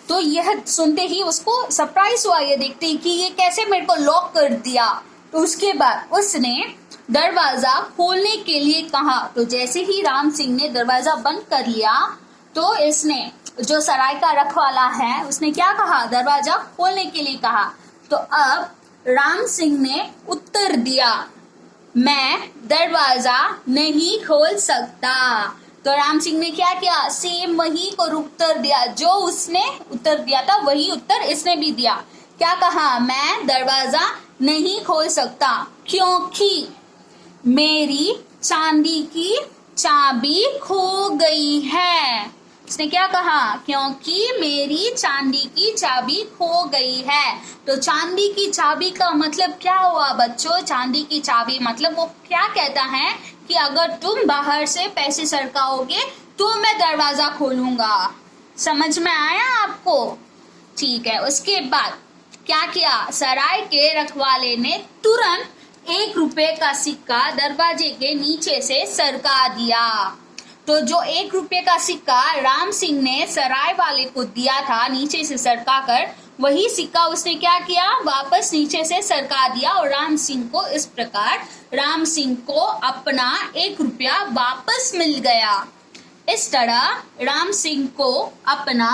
तो यह सुनते ही उसको सरप्राइज हुआ ये देखते ही कि ये कैसे मेरे को लॉक कर दिया। तो उसके बाद उसने दरवाजा खोलने के लिए कहा। तो जैसे ही राम सिंह ने दरवाजा बंद कर लिया तो इसने जो सराय का रखवाला है उसने क्या कहा, दरवाजा खोलने के लिए कहा। तो अब राम सिंह ने उत्तर दिया, मैं दरवाजा नहीं खोल सकता। तो राम सिंह ने क्या किया, सेम वही को उत्तर दिया जो उसने उत्तर दिया था, वही उत्तर इसने भी दिया। क्या कहा, मैं दरवाजा नहीं खोल सकता क्योंकि मेरी चांदी की चाबी खो गई है। इसने क्या कहा, क्योंकि मेरी चांदी की चाबी खो गई है। तो चांदी की चाबी का मतलब क्या हुआ बच्चों, चांदी की चाबी मतलब वो क्या कहता है कि अगर तुम बाहर से पैसे सरकाओगे तो मैं दरवाजा खोलूंगा। समझ में आया आपको? ठीक है। उसके बाद क्या किया, सराय के रखवाले ने तुरंत 1 रुपए का सिक्का दरवाजे के नीचे से सरका दिया। तो जो 1 रुपए का सिक्का राम सिंह ने सराय वाले को दिया था नीचे से सरका कर, वही सिक्का उसने क्या किया, वापस नीचे से सरका दिया। और राम सिंह को इस प्रकार राम सिंह को अपना 1 रुपया वापस मिल गया। इस तरह राम सिंह को अपना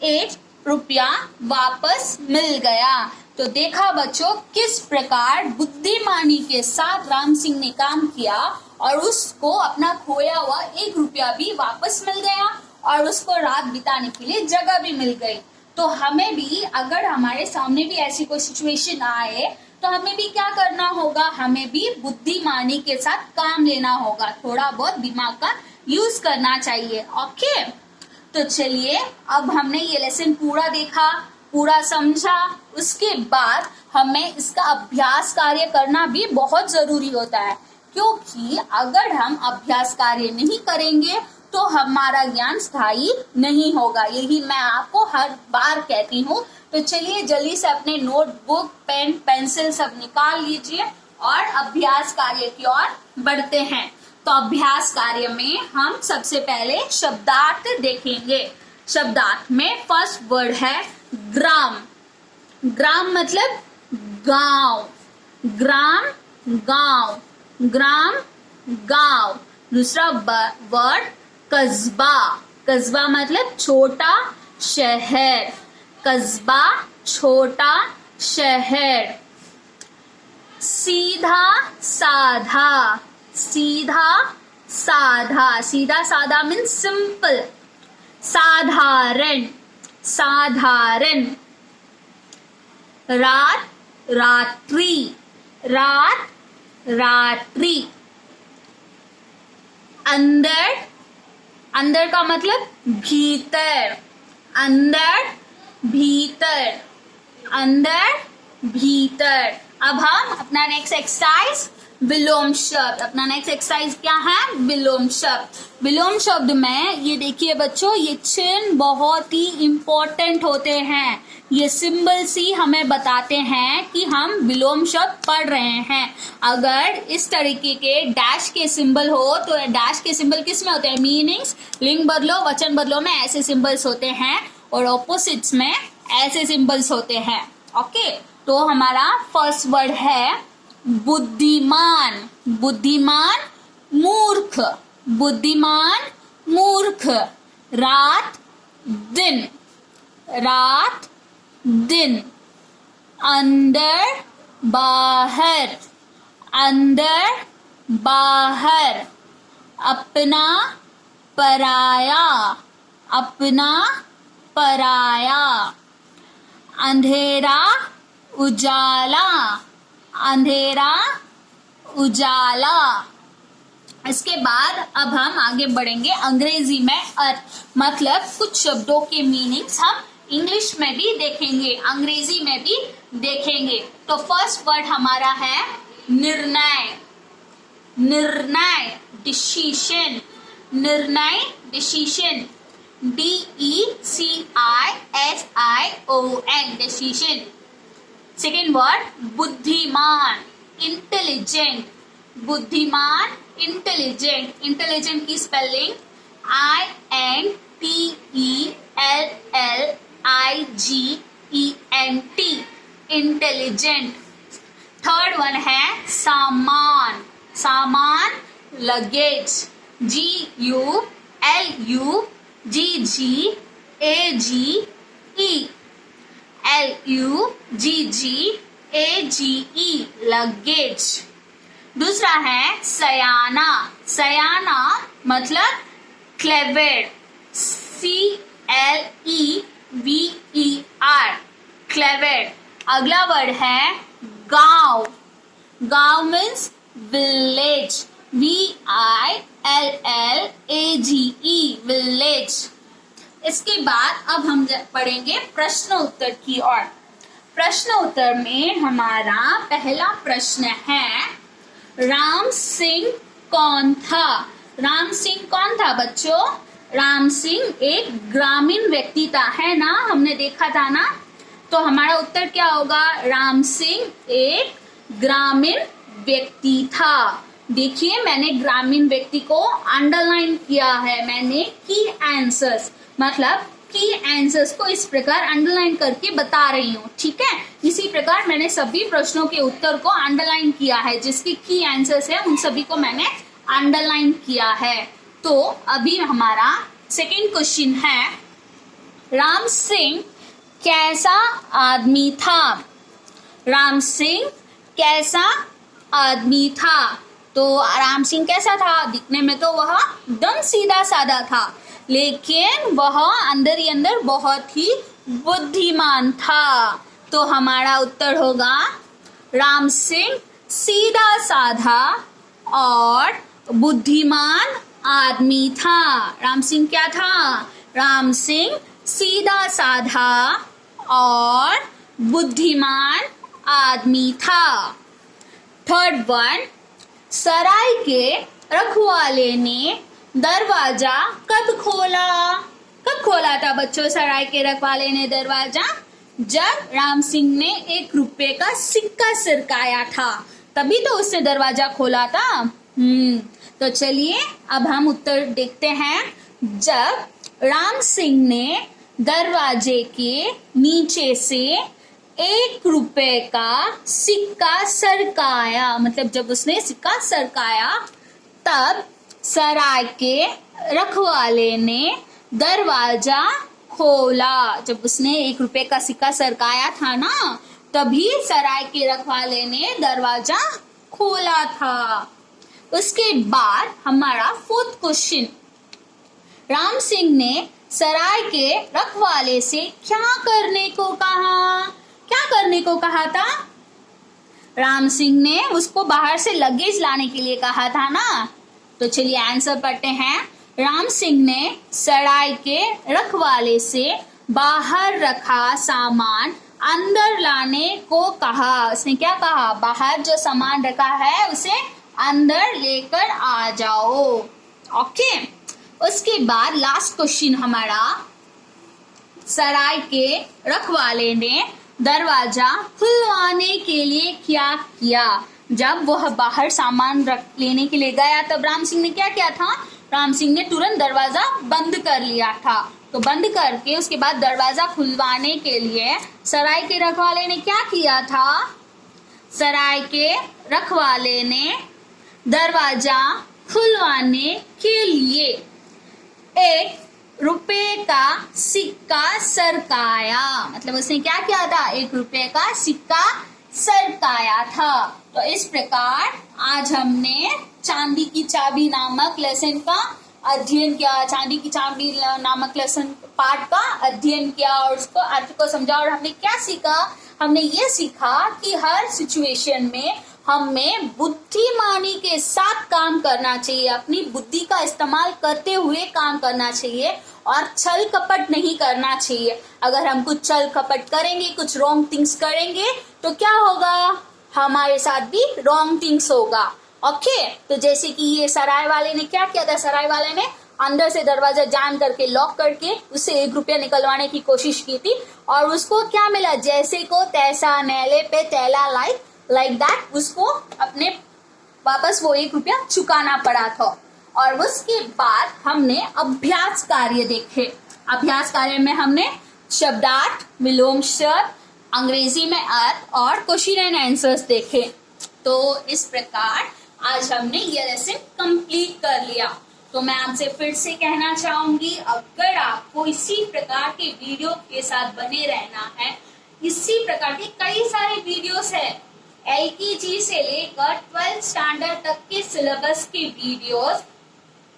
1 रुपया वापस मिल गया। तो देखा बच्चों किस प्रकार बुद्धिमानी के साथ राम सिंह ने काम किया और उसको अपना खोया हुआ 1 रुपया भी वापस मिल गया और उसको रात बिताने के लिए जगह भी मिल गई। तो हमें भी अगर हमारे सामने भी ऐसी कोई सिचुएशन आए तो हमें भी क्या करना होगा, हमें भी बुद्धिमानी के साथ काम लेना होगा, थोड़ा बहुत दिमाग का यूज करना चाहिए। ओके, तो चलिए अब हमने ये लेसन पूरा देखा, पूरा समझा। उसके बाद हमें इसका अभ्यास कार्य करना भी बहुत जरूरी होता है, क्योंकि अगर हम अभ्यास कार्य नहीं करेंगे तो हमारा ज्ञान स्थायी नहीं होगा। यही मैं आपको हर बार कहती हूँ। तो चलिए जल्दी से अपने नोटबुक, पेन, पेंसिल सब निकाल लीजिए और अभ्यास कार्य की ओर बढ़ते हैं। तो अभ्यास कार्य में हम सबसे पहले शब्दार्थ देखेंगे। शब्दार्थ में फर्स्ट वर्ड है ग्राम। ग्राम मतलब गांव, ग्राम गांव, ग्राम गांव। दूसरा वर्ड कस्बा। कस्बा मतलब छोटा शहर, कस्बा छोटा शहर। सीधा साधा, सीधा साधा, सीधा साधा मीन्स सिंपल। साधारण, साधारण। रात रात्रि, रात रात्रि। अंदर, अंदर का मतलब भीतर, अंदर भीतर, अंदर भीतर। अब हम अपना नेक्स्ट एक्सरसाइज विलोम शब्द। अपना नेक्स्ट एक्सरसाइज क्या है, विलोम शब्द। विलोम शब्द में ये देखिए बच्चों, ये चिन्ह बहुत ही इम्पोर्टेंट होते हैं। ये सिंबल्स ही हमें बताते हैं कि हम विलोम शब्द पढ़ रहे हैं। अगर इस तरीके के डैश के सिंबल हो तो डैश के सिंबल किस में होते हैं, मीनिंग्स, लिंग बदलो, वचन बदलो में ऐसे सिंबल्स होते हैं और ऑपोजिट्स में ऐसे सिंबल्स होते हैं। ओके, तो हमारा फर्स्ट वर्ड है बुद्धिमान। बुद्धिमान मूर्ख, बुद्धिमान मूर्ख। रात दिन, रात दिन। अंदर बाहर, अंदर बाहर। अपना पराया, अपना पराया। अंधेरा उजाला, अंधेरा उजाला। इसके बाद अब हम आगे बढ़ेंगे अंग्रेजी में अर्थ, मतलब कुछ शब्दों के मीनिंग्स हम इंग्लिश में भी देखेंगे, अंग्रेजी में भी देखेंगे। तो फर्स्ट वर्ड हमारा है निर्णय। निर्णय डिसीशन, निर्णय decision, DECISION decision. Second word बुद्धिमान, इंटेलिजेंट। बुद्धिमान इंटेलिजेंट, इंटेलिजेंट की spelling INTELLIGENT IGENT, intelligent. Third one है सामान, सामान लगेज, GULUGGAGE, LUGGAGE, लगेज। दूसरा है सयाना, सयाना मतलब क्लेवर, CLEVER, क्लेवर। अगला वर्ड है गांव, गांव मीन्स विलेज, VILLAGE, विलेज। इसके बाद अब हम पढ़ेंगे प्रश्न उत्तर की ओर। प्रश्न उत्तर में हमारा पहला प्रश्न है, राम सिंह कौन था? राम सिंह कौन था बच्चों? राम सिंह एक ग्रामीण व्यक्ति था, है ना, हमने देखा था ना। तो हमारा उत्तर क्या होगा? राम सिंह एक ग्रामीण व्यक्ति था। देखिए मैंने ग्रामीण व्यक्ति को अंडरलाइन किया है, मैंने की आंसर्स मतलब की आंसर्स को इस प्रकार अंडरलाइन करके बता रही हूँ, ठीक है। इसी प्रकार मैंने सभी प्रश्नों के उत्तर को अंडरलाइन किया है, जिसकी की आंसर्स है उन सभी को मैंने अंडरलाइन किया है। तो अभी हमारा सेकंड क्वेश्चन है, राम सिंह कैसा आदमी था? राम सिंह कैसा आदमी था? तो राम सिंह कैसा था? दिखने में तो वह एकदम सीधा साधा था, लेकिन वह अंदर ही अंदर बहुत ही बुद्धिमान था। तो हमारा उत्तर होगा राम सिंह सीधा साधा और बुद्धिमान आदमी था। राम सिंह क्या था? राम सिंह सीधा साधा और बुद्धिमान आदमी था। थर्ड वन, सराय के रखवाले ने दरवाजा कब खोला? कब खोला था बच्चों सराय के रखवाले ने दरवाजा? जब राम सिंह ने 1 रुपए का सिक्का सरकाया था, तभी तो उसने दरवाजा खोला था। तो चलिए अब हम उत्तर देखते हैं। जब राम सिंह ने दरवाजे के नीचे से 1 रुपए का सिक्का सरकाया, मतलब जब उसने सिक्का सरकाया, तब सराय के रखवाले ने दरवाजा खोला। जब उसने 1 रुपए का सिक्का सरकाया था ना, तभी सराय के रखवाले ने दरवाजा खोला था। उसके बाद हमारा फोर्थ क्वेश्चन, राम सिंह ने सराय के रखवाले से क्या करने को कहा? क्या करने को कहा था? राम सिंह ने उसको बाहर से लगेज लाने के लिए कहा था ना। तो चलिए आंसर पढ़ते हैं। राम सिंह ने सराय के रखवाले से बाहर रखा सामान अंदर लाने को कहा। उसने क्या कहा? बाहर जो सामान रखा है उसे अंदर लेकर आ जाओ। ओके। उसके बाद लास्ट क्वेश्चन हमारा, सराय के रखवाले ने दरवाजा खुलवाने के लिए क्या किया? जब वह बाहर सामान लेने के लिए गया तब राम सिंह ने क्या किया था? राम सिंह ने तुरंत दरवाजा बंद कर लिया था। तो बंद करके उसके बाद दरवाजा खुलवाने के लिए सराय के रखवाले ने क्या किया था? सराय के रखवाले ने दरवाजा खुलवाने के लिए 1 रुपए का सिक्का सरकाया। मतलब उसने क्या किया था? 1 रुपए का सिक्का सरकाया था। तो इस प्रकार आज हमने चांदी की चाबी नामक लेसन का अध्ययन किया, चांदी की चाबी नामक लेसन पाठ का अध्ययन किया और उसको अर्थ को समझा। और हमने क्या सीखा? हमने ये सीखा कि हर सिचुएशन में हमें बुद्धिमानी के साथ काम करना चाहिए, अपनी बुद्धि का इस्तेमाल करते हुए काम करना चाहिए और छल कपट नहीं करना चाहिए। अगर हम कुछ छल कपट करेंगे, कुछ रॉन्ग थिंग्स करेंगे, तो क्या होगा? हमारे साथ भी रॉन्ग थिंग्स होगा। ओके। तो जैसे कि ये सराय वाले ने क्या किया था? सराय वाले ने अंदर से दरवाजा जाम करके लॉक करके उससे 1 रुपया निकलवाने की कोशिश की थी और उसको क्या मिला? जैसे को तैसा, नेले पे तैला, लाइक दैट उसको अपने वापस वो 1 रुपया चुकाना पड़ा था। और उसके बाद हमने अभ्यास कार्य देखे। अभ्यास कार्य में हमने शब्दार्थ, विलोम शब्द, अंग्रेजी में अर्थ और क्वेश्चन एंड आंसर्स देखे। तो इस प्रकार आज हमने ये लेसन कंप्लीट कर लिया। तो मैं आपसे फिर से कहना चाहूंगी, अगर आपको इसी प्रकार के वीडियो के साथ बने रहना है, इसी प्रकार के कई सारे वीडियोस है, LKG से लेकर 12th स्टैंडर्ड तक के सिलेबस के वीडियोस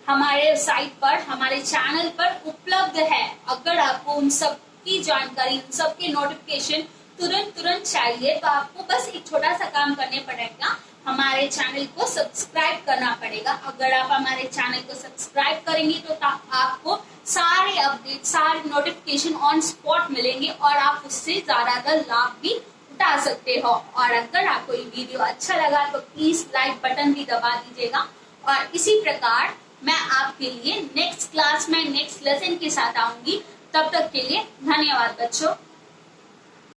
हमारे साइट पर, हमारे चैनल पर उपलब्ध है। अगर आपको उन सब की जानकारी, उन सब के नोटिफिकेशन तुरंत चाहिए तो आपको बस एक छोटा सा काम करने पड़ेगा, हमारे चैनल को सब्सक्राइब करना पड़ेगा। अगर आप हमारे चैनल को सब्सक्राइब करेंगे तो आपको सारे अपडेट, सारे नोटिफिकेशन ऑन स्पॉट मिलेंगे और आप उससे ज्यादातर लाभ भी उठा सकते हो। और अगर आपको ये वीडियो अच्छा लगा तो प्लीज लाइक बटन भी दबा दीजिएगा। और इसी प्रकार मैं आपके लिए नेक्स्ट क्लास में नेक्स्ट लेसन के साथ आऊंगी। तब तक के लिए धन्यवाद बच्चों।